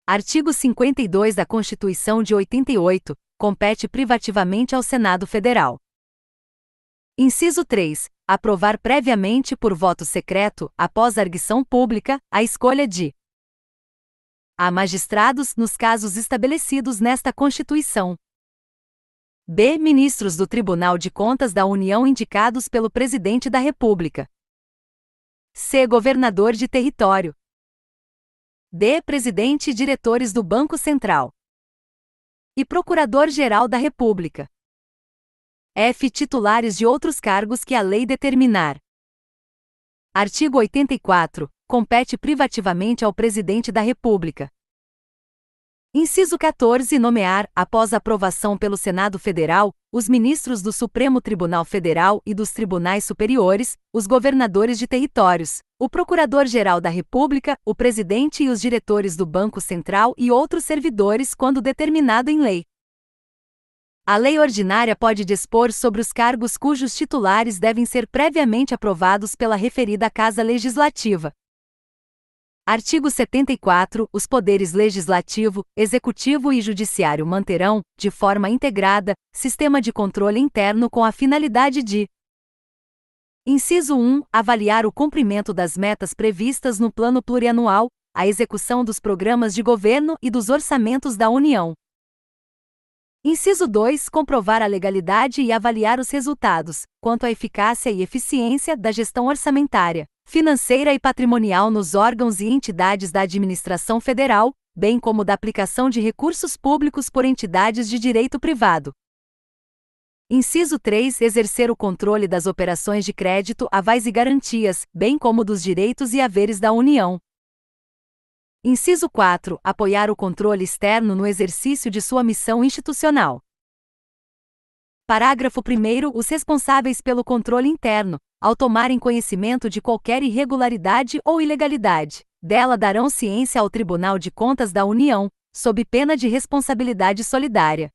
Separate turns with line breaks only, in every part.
Artigo 52 da Constituição de 88, compete privativamente ao Senado Federal. Inciso 3. Aprovar previamente por voto secreto, após arguição pública, a escolha de a. Magistrados nos casos estabelecidos nesta Constituição. B. Ministros do Tribunal de Contas da União indicados pelo Presidente da República. C. Governador de território. D. Presidente e diretores do Banco Central. E Procurador-Geral da República. F. Titulares de outros cargos que a lei determinar. Artigo 84. Compete privativamente ao Presidente da República. Inciso 14. Nomear, após aprovação pelo Senado Federal, os ministros do Supremo Tribunal Federal e dos Tribunais Superiores, os governadores de territórios, o Procurador-Geral da República, o Presidente e os diretores do Banco Central e outros servidores quando determinado em lei. A lei ordinária pode dispor sobre os cargos cujos titulares devem ser previamente aprovados pela referida Casa Legislativa. Artigo 74. Os poderes legislativo, executivo e judiciário manterão, de forma integrada, sistema de controle interno com a finalidade de: Inciso 1. Avaliar o cumprimento das metas previstas no Plano Plurianual, a execução dos programas de governo e dos orçamentos da União. Inciso 2. Comprovar a legalidade e avaliar os resultados, quanto à eficácia e eficiência da gestão orçamentária, financeira e patrimonial nos órgãos e entidades da administração federal, bem como da aplicação de recursos públicos por entidades de direito privado. Inciso 3. Exercer o controle das operações de crédito, avais e garantias, bem como dos direitos e haveres da União. Inciso 4. Apoiar o controle externo no exercício de sua missão institucional. Parágrafo 1º. Os responsáveis pelo controle interno, ao tomarem conhecimento de qualquer irregularidade ou ilegalidade, dela darão ciência ao Tribunal de Contas da União, sob pena de responsabilidade solidária.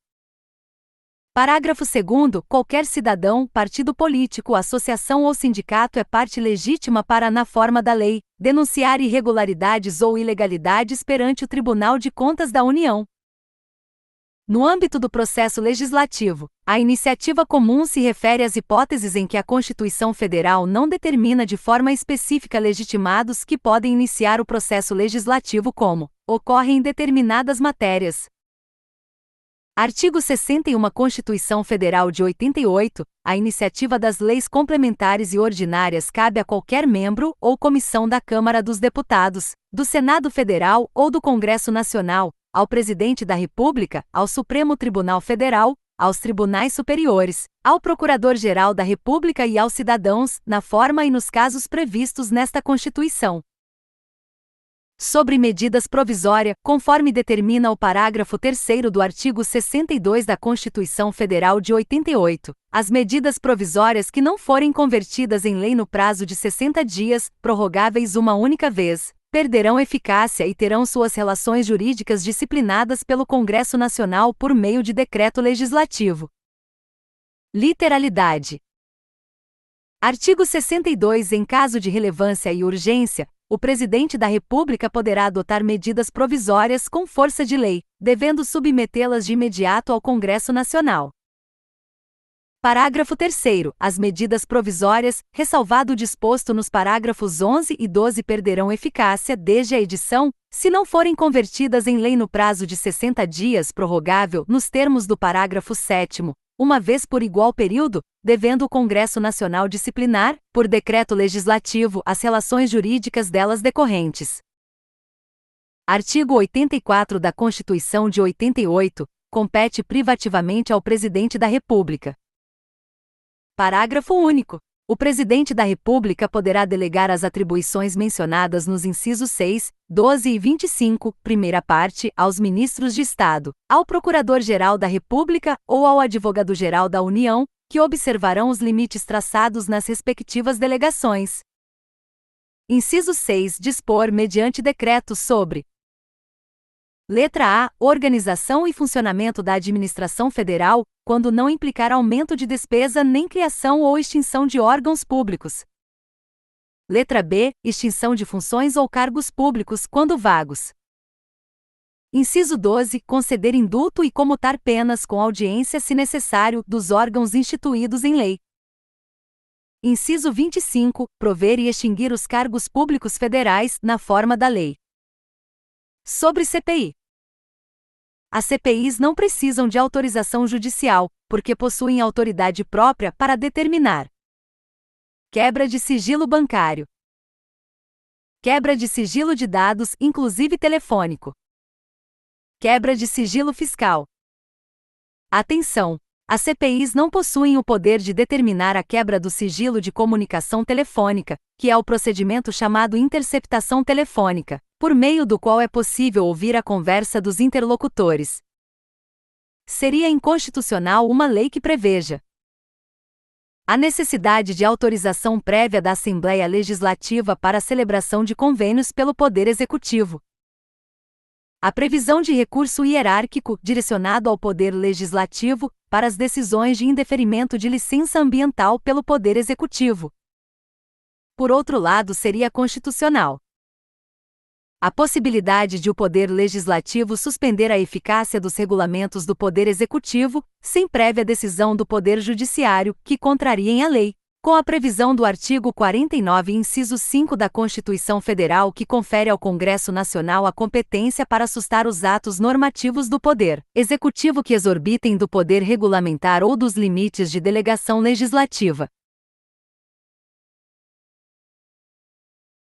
Parágrafo 2º. Qualquer cidadão, partido político, associação ou sindicato é parte legítima para, na forma da lei, denunciar irregularidades ou ilegalidades perante o Tribunal de Contas da União. No âmbito do processo legislativo, a iniciativa comum se refere às hipóteses em que a Constituição Federal não determina de forma específica legitimados que podem iniciar o processo legislativo como ocorre em determinadas matérias. Artigo 61. Constituição Federal de 88. A iniciativa das leis complementares e ordinárias cabe a qualquer membro ou comissão da Câmara dos Deputados, do Senado Federal ou do Congresso Nacional, ao Presidente da República, ao Supremo Tribunal Federal, aos Tribunais Superiores, ao Procurador-Geral da República e aos cidadãos, na forma e nos casos previstos nesta Constituição. Sobre medidas provisórias, conforme determina o parágrafo 3º do artigo 62 da Constituição Federal de 88, as medidas provisórias que não forem convertidas em lei no prazo de 60 dias, prorrogáveis uma única vez, perderão eficácia e terão suas relações jurídicas disciplinadas pelo Congresso Nacional por meio de decreto legislativo. Literalidade. Artigo 62. Em caso de relevância e urgência, o Presidente da República poderá adotar medidas provisórias com força de lei, devendo submetê-las de imediato ao Congresso Nacional. Parágrafo 3º. As medidas provisórias, ressalvado o disposto nos parágrafos 11 e 12, perderão eficácia desde a edição, se não forem convertidas em lei no prazo de 60 dias, prorrogável, nos termos do parágrafo 7º, uma vez por igual período, devendo o Congresso Nacional disciplinar, por decreto legislativo, as relações jurídicas delas decorrentes. Artigo 84 da Constituição de 88. Compete privativamente ao Presidente da República. Parágrafo único. O Presidente da República poderá delegar as atribuições mencionadas nos incisos 6, 12 e 25, primeira parte, aos ministros de Estado, ao Procurador-Geral da República ou ao Advogado-Geral da União, que observarão os limites traçados nas respectivas delegações. Inciso 6. Dispor mediante decreto sobre: Letra A. Organização e funcionamento da administração federal, quando não implicar aumento de despesa nem criação ou extinção de órgãos públicos. Letra B. Extinção de funções ou cargos públicos quando vagos. Inciso 12. Conceder indulto e comutar penas com audiência se necessário dos órgãos instituídos em lei. Inciso 25. Prover e extinguir os cargos públicos federais na forma da lei. Sobre CPI. As CPIs não precisam de autorização judicial, porque possuem autoridade própria para determinar: quebra de sigilo bancário, quebra de sigilo de dados, inclusive telefônico, quebra de sigilo fiscal. Atenção! As CPIs não possuem o poder de determinar a quebra do sigilo de comunicação telefônica, que é o procedimento chamado interceptação telefônica, por meio do qual é possível ouvir a conversa dos interlocutores. Seria inconstitucional uma lei que preveja a necessidade de autorização prévia da Assembleia Legislativa para a celebração de convênios pelo Poder Executivo. A previsão de recurso hierárquico direcionado ao Poder Legislativo para as decisões de indeferimento de licença ambiental pelo Poder Executivo. Por outro lado, seria constitucional a possibilidade de o Poder Legislativo suspender a eficácia dos regulamentos do Poder Executivo, sem prévia decisão do Poder Judiciário, que contrariem a lei, com a previsão do artigo 49, inciso 5 da Constituição Federal, que confere ao Congresso Nacional a competência para sustar os atos normativos do Poder Executivo que exorbitem do poder regulamentar ou dos limites de delegação legislativa.